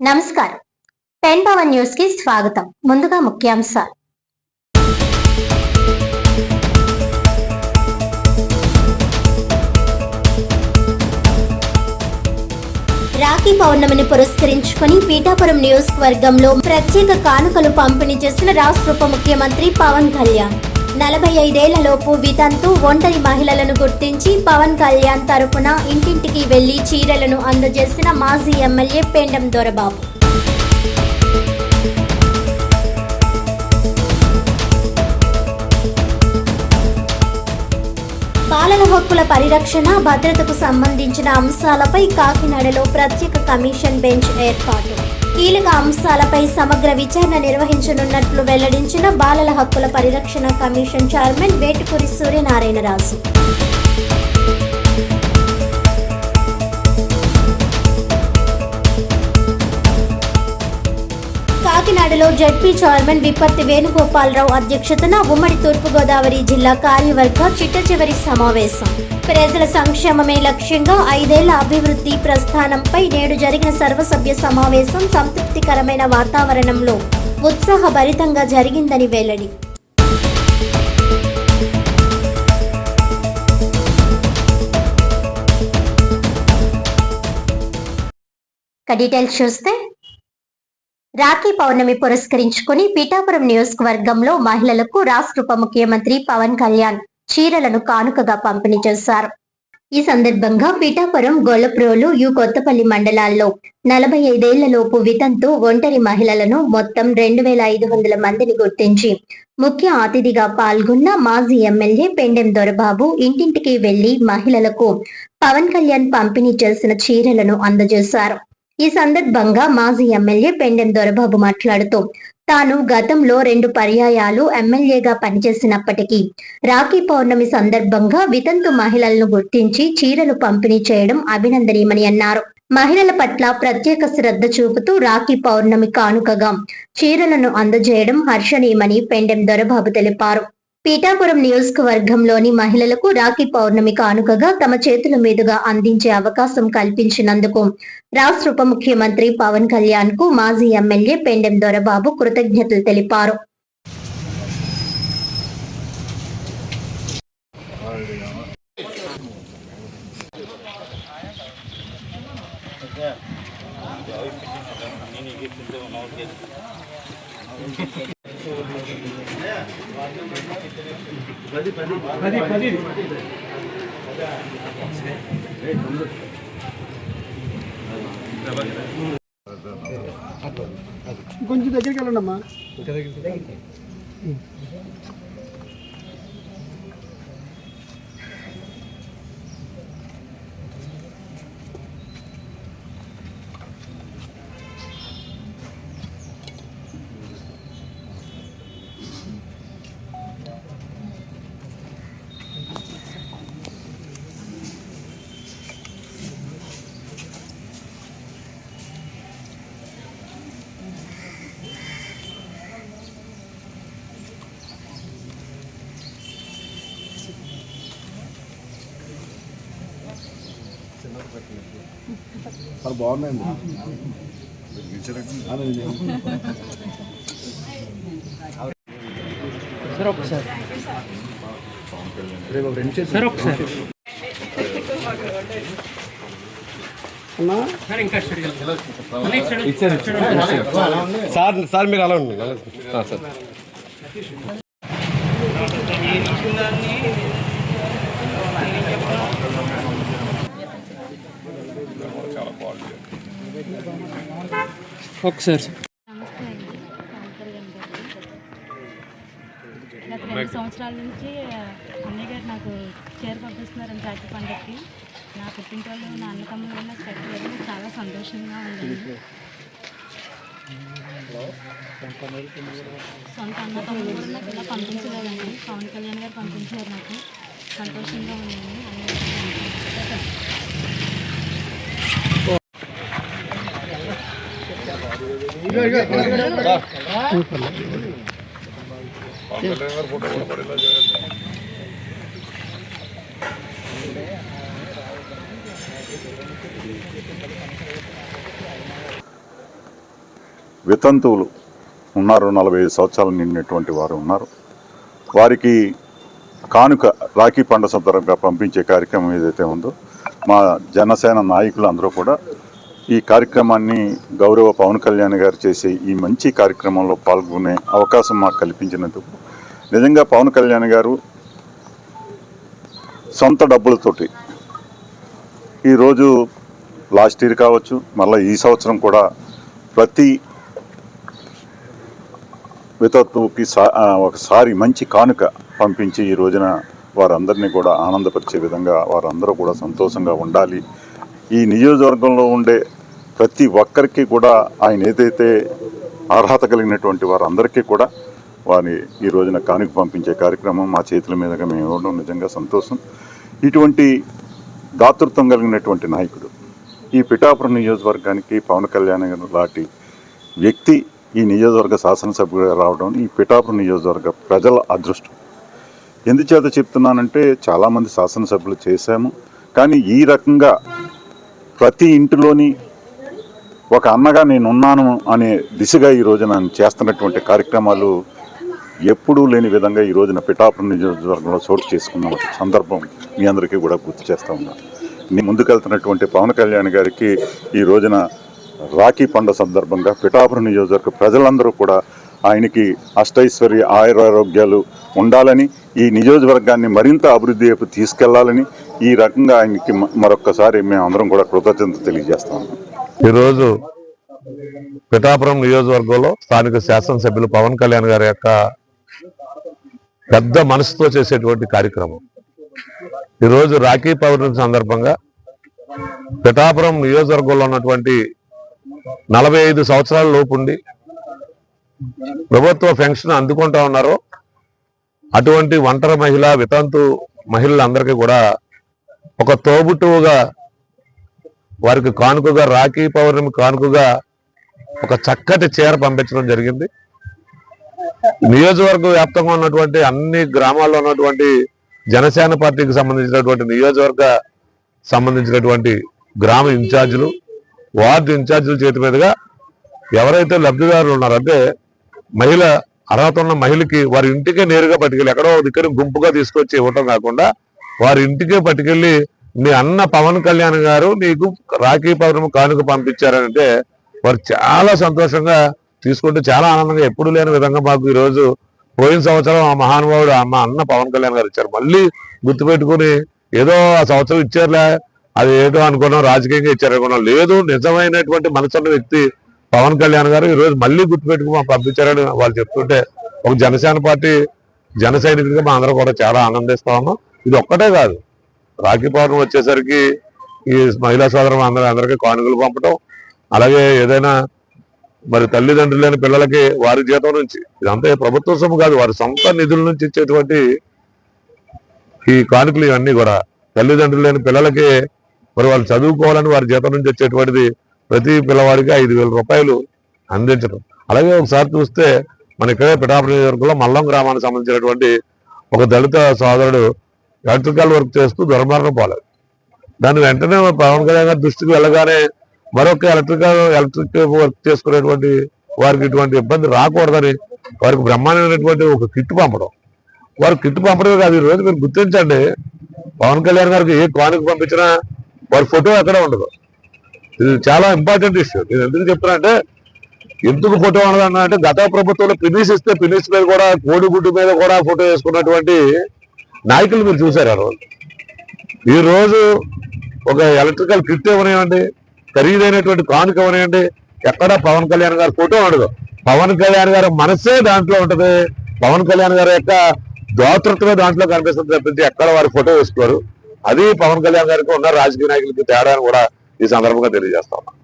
నమస్కారం. Pen Pawan news కి స్వాగతం. ముందుగా ముఖ్యాంశాలు. రాఖీ పౌర్ణమిని పురస్కరించుకుని పీఠాపురం నియోజకవర్గంలో ప్రత్యేక కానుకలు పంపిణీ చేసిన రాష్ట్ర ఉప ముఖ్యమంత్రి పవన్ కళ్యాణ్. 45 ఏళ్లలోపు వితంతు ఒంటరి మహిళలను గుర్తించి పవన్ కళ్యాణ్ తరపున ఇంటింటికి వెళ్లి చీరలను అందజేసిన మాజీ ఎమ్మెల్యే పెండెం దొరబాబు. బాలల హక్కుల పరిరక్షణ, భద్రతకు సంబంధించిన అంశాలపై కాకినాడలో ప్రత్యేక కమిషన్ బెంచ్ ఏర్పాటు. కీలక అంశాలపై సమగ్ర విచారణ నిర్వహించనున్నట్లు వెల్లడించిన బాలల హక్కుల పరిరక్షణ కమిషన్ చైర్మన్ వేటుకూరి సూర్యనారాయణరాజు. కాకినాడలో జడ్పీ చైర్మన్ విప్పర్తి వేణుగోపాలరావు అధ్యక్షతన ఉమ్మడి తూర్పుగోదావరి జిల్లా కార్యవర్గ చిట్టచివరి సమావేశం. ప్రజల సంక్షేమమే లక్ష్యంగా 5 ఏళ్ల అభివృద్ధి ప్రస్థానంపై నేడు జరిగిన సర్వసభ్య సమావేశం సంతృప్తికరమైన వాతావరణంలో ఉత్సాహభరితంగా జరిగిందని వెల్లడి. డీటెయిల్స్ చూస్తే, రాఖీ పౌర్ణమి పురస్కరించుకుని పీఠాపురం నియోజకవర్గంలో మహిళలకు రాష్ట్ర ఉప ముఖ్యమంత్రి పవన్ కళ్యాణ్ చీరలను కానుకగా పంపిణీ చేశారు. ఈ సందర్భంగా పీఠాపురం, గొల్లప్రోలు, కొత్తపల్లి మండలాల్లో 45 ఏళ్లలోపు వితంతు ఒంటరి మహిళలను మొత్తం 2500 మందిని గుర్తించి ముఖ్య అతిథిగా పాల్గొన్న మాజీ ఎమ్మెల్యే పెండెం దొరబాబు ఇంటింటికి వెళ్లి మహిళలకు పవన్ కళ్యాణ్ పంపిణీ చేసిన చీరలను అందజేశారు. ఈ సందర్భంగా మాజీ ఎమ్మెల్యే పెండెం దొరబాబు మాట్లాడుతూ, తాను గతంలో 2 పర్యాయాలు ఎమ్మెల్యేగా పనిచేసినప్పటికీ రాఖీ పౌర్ణమి సందర్భంగా వితంతు మహిళలను గుర్తించి చీరలు పంపిణీ చేయడం అభినందనీయమని అన్నారు. మహిళల పట్ల ప్రత్యేక శ్రద్ధ చూపుతూ రాఖీ పౌర్ణమి కానుకగా చీరలను అందజేయడం హర్షణీయమని పెండెం దొరబాబు తెలిపారు. పీఠాపురం నియోజకవర్గంలోని మహిళలకు రాఖీ పౌర్ణమి కానుకగా తమ చేతుల మీదుగా అందించే అవకాశం కల్పించినందుకు రాష్ట్ర ఉప ముఖ్యమంత్రి పవన్ కళ్యాణ్ కు మాజీ ఎమ్మెల్యే పెండెం దొరబాబు కృతజ్ఞతలు తెలిపారు. కొంచెం దగ్గరికి వెళ్ళండి అమ్మా. చాలా బాగున్నాయండి. సార్ ఒకసారి సార్ ఒకసారి సార్ మీరు అలా ఉండండి సార్. ఒకసారి గత 2 సంవత్సరాల నుంచి అన్నయ్య గారు నాకు చీర పంపిస్తున్నారని రాఖీ పండుగకి. నా పుట్టింటోళ్ళు, నా అన్నతమ్ములు, నాకు పెట్టలేదు. చాలా సంతోషంగా ఉందండి. సొంత అన్నతమ్ములు కూడా నాకు ఇలా పంపించలేదండి. పవన్ కళ్యాణ్ గారు పంపించారు. నాకు సంతోషంగా ఉందండి. వితంతువులు ఉన్నారు, 45 సంవత్సరాలు నిండినటువంటి వారు ఉన్నారు. వారికి కానుక రాఖీ పండుగ సందర్భంగా పంపించే కార్యక్రమం ఏదైతే ఉందో మా జనసేన నాయకులు అందరూ కూడా ఈ కార్యక్రమాన్ని గౌరవ పవన్ కళ్యాణ్ గారు చేసే ఈ మంచి కార్యక్రమంలో పాల్గొనే అవకాశం మాకు కల్పించినందుకు నిజంగా పవన్ కళ్యాణ్ గారు సొంత డబ్బులతోటి ఈరోజు లాస్ట్ ఇయర్ కావచ్చు, మళ్ళీ ఈ సంవత్సరం కూడా ప్రతి వితంతువుకి ఒకసారి మంచి కానుక పంపించి ఈ రోజున వారందరినీ కూడా ఆనందపరిచే విధంగా వారందరూ కూడా సంతోషంగా ఉండాలి. ఈ నియోజకవర్గంలో ఉండే ప్రతి ఒక్కరికి కూడా ఆయన ఏదైతే అర్హత కలిగినటువంటి వారందరికీ కూడా వారి ఈ రోజున కానుక పంపించే కార్యక్రమం మా చేతుల మీదుగా మేము ఇవ్వడం నిజంగా సంతోషం. ఇటువంటి దాతృత్వం కలిగినటువంటి నాయకుడు ఈ పిఠాపురం నియోజకవర్గానికి పవన్ కళ్యాణ్ లాంటి వ్యక్తి ఈ నియోజకవర్గ శాసనసభ్యుడిగా రావడం ఈ పిఠాపురం నియోజకవర్గ ప్రజల అదృష్టం. ఎందుచేత చెప్తున్నానంటే చాలామంది శాసనసభ్యులు చేశాము, కానీ ఈ రకంగా ప్రతి ఇంటిలోని ఒక అన్నగా నేనున్నాను అనే దిశగా ఈ రోజున చేస్తున్నటువంటి కార్యక్రమాలు ఎప్పుడూ లేని విధంగా ఈ రోజున పిఠాపురం నియోజకవర్గంలో చోటు చేసుకున్న సందర్భం మీ అందరికీ కూడా గుర్తు చేస్తూ ఉన్నాను. ముందుకెళ్తున్నటువంటి పవన్ కళ్యాణ్ గారికి ఈ రోజున రాఖీ పండుగ సందర్భంగా పిఠాపురం నియోజకవర్గ ప్రజలందరూ కూడా ఆయనకి అష్టైశ్వర్య ఆయురారోగ్యాలు ఉండాలని, ఈ నియోజకవర్గాన్ని మరింత అభివృద్ధి వైపు తీసుకెళ్లాలని ఈ రకంగా ఆయనకి మరొక్కసారి మేము అందరం కూడా కృతజ్ఞత తెలియజేస్తాము. ఈరోజు పిఠాపురం నియోజకవర్గంలో స్థానిక శాసనసభ్యులు పవన్ కళ్యాణ్ గారి యొక్క పెద్ద మనసుతో చేసేటువంటి కార్యక్రమం. ఈరోజు రాఖీ పౌర్ణమి సందర్భంగా పిఠాపురం నియోజకవర్గంలో ఉన్నటువంటి 45 సంవత్సరాల లోపు ఉండి ప్రభుత్వ పెన్షన్ అందుకుంటా ఉన్నారో అటువంటి ఒంటరి మహిళ, వితంతు మహిళలందరికీ కూడా ఒక తోబుట్టువుగా వారికి కానుకగా, రాఖీ పౌర్ణమి కానుకగా ఒక చక్కటి చీర పంపించడం జరిగింది. నియోజకవర్గ వ్యాప్తంగా ఉన్నటువంటి అన్ని గ్రామాల్లో ఉన్నటువంటి జనసేన పార్టీకి సంబంధించినటువంటి నియోజకవర్గ సంబంధించినటువంటి గ్రామ ఇన్ఛార్జీలు, వార్డు ఇన్ఛార్జీల చేతి మీదుగా ఎవరైతే లబ్ధిదారులు ఉన్నారో, అంటే మహిళ అర్హత ఉన్న మహిళకి వారి ఇంటికే నేరుగా పట్టుకెళ్ళి ఎక్కడో దగ్గర గుంపుగా తీసుకొచ్చి ఇవ్వటం కాకుండా వారి ఇంటికే పట్టుకెళ్ళి మీ అన్న పవన్ కళ్యాణ్ గారు నీకు రాఖీ పౌర్ణమి కానుక పంపించారంటే వారు చాలా సంతోషంగా తీసుకుంటే చాలా ఆనందంగా ఎప్పుడు లేని విధంగా మాకు ఈరోజు పోయిన సంవత్సరం ఆ మహానుభావుడు మా అన్న పవన్ కళ్యాణ్ గారు ఇచ్చారు. మళ్ళీ గుర్తుపెట్టుకుని ఏదో ఆ సంవత్సరం ఇచ్చారులే అది ఏదో అనుకున్నాం, రాజకీయంగా ఇచ్చారు అనుకున్నాం. లేదు, నిజమైనటువంటి మనసున్న వ్యక్తి పవన్ కళ్యాణ్ గారు ఈరోజు మళ్ళీ గుర్తుపెట్టుకుని మాకు పంపించారని వాళ్ళు చెప్తుంటే ఒక జనసేన పార్టీ జన సైనికుడిగా మా అందరూ కూడా చాలా ఆనందిస్తా ఉన్నాం. ఇది ఒక్కటే కాదు, రాఖీ పౌర్ణమి వచ్చేసరికి ఈ మహిళా సోదరులు అందరికీ కానుకలు పంపటం, అలాగే ఏదైనా మరి తల్లిదండ్రులు లేని పిల్లలకి వారి జీతం నుంచి, ఇదంతా ప్రభుత్వ సొమ్ము కాదు, వారి సొంత నిధుల నుంచి ఇచ్చేటువంటి ఈ కానుకలు ఇవన్నీ కూడా తల్లిదండ్రులు లేని పిల్లలకి మరి వాళ్ళు చదువుకోవాలని వారి జీతం నుంచి వచ్చేటువంటిది ప్రతి పిల్లవాడికి 5,000 రూపాయలు అందించడం. అలాగే ఒకసారి చూస్తే మన ఇక్కడే పిఠాపురం నియోజకవర్గంలో మల్లం గ్రామానికి సంబంధించినటువంటి ఒక దళిత సోదరుడు ఎలక్ట్రికల్ వర్క్ చేస్తూ దుర్మరణం పోలేదు. దాన్ని వెంటనే పవన్ కళ్యాణ్ గారి దృష్టికి వెళ్ళగానే మరొక ఎలక్ట్రిక్ వర్క్ చేసుకునేటువంటి వారికి ఇటువంటి ఇబ్బంది రాకూడదని వారికి బ్రహ్మాండమైనటువంటి ఒక కిట్ పంపడం. వారు కిట్ పంపడమే కాదు, ఈ రోజు మీరు గుర్తించండి, పవన్ కళ్యాణ్ గారికి ఏ కానుక పంపించినా వారి ఫోటో ఎక్కడ ఉండదు. ఇది చాలా ఇంపార్టెంట్ ఇష్యూ. నేను ఎందుకు చెప్తున్నా అంటే, ఎందుకు ఫోటో ఉండదన్నా అంటే, గత ప్రభుత్వంలో పినిస్ ఇస్తే పినిస్ మీద కూడా, కోడిగుడ్డు మీద కూడా ఫోటో వేసుకున్నటువంటి నాయకులు మీరు చూశారు. ఆ రోజు ఈ రోజు ఒక ఎలక్ట్రికల్ కిట్ ఇవ్వనివ్వండి, ఖరీదైనటువంటి కానుక ఇవ్వనివ్వండి, ఎక్కడ పవన్ కళ్యాణ్ గారి ఫోటో ఉండదు. పవన్ కళ్యాణ్ గారి మనసే దాంట్లో ఉంటది, పవన్ కళ్యాణ్ గారి యొక్క దాతృత్వమే దాంట్లో కనిపిస్తుంది తప్పించి ఎక్కడ వారి ఫోటో వేసుకోరు. అది పవన్ కళ్యాణ్ గారికి ఉన్న రాజకీయ నాయకులకి తేడా అని కూడా ఈ సందర్భంగా తెలియజేస్తా ఉన్నాం.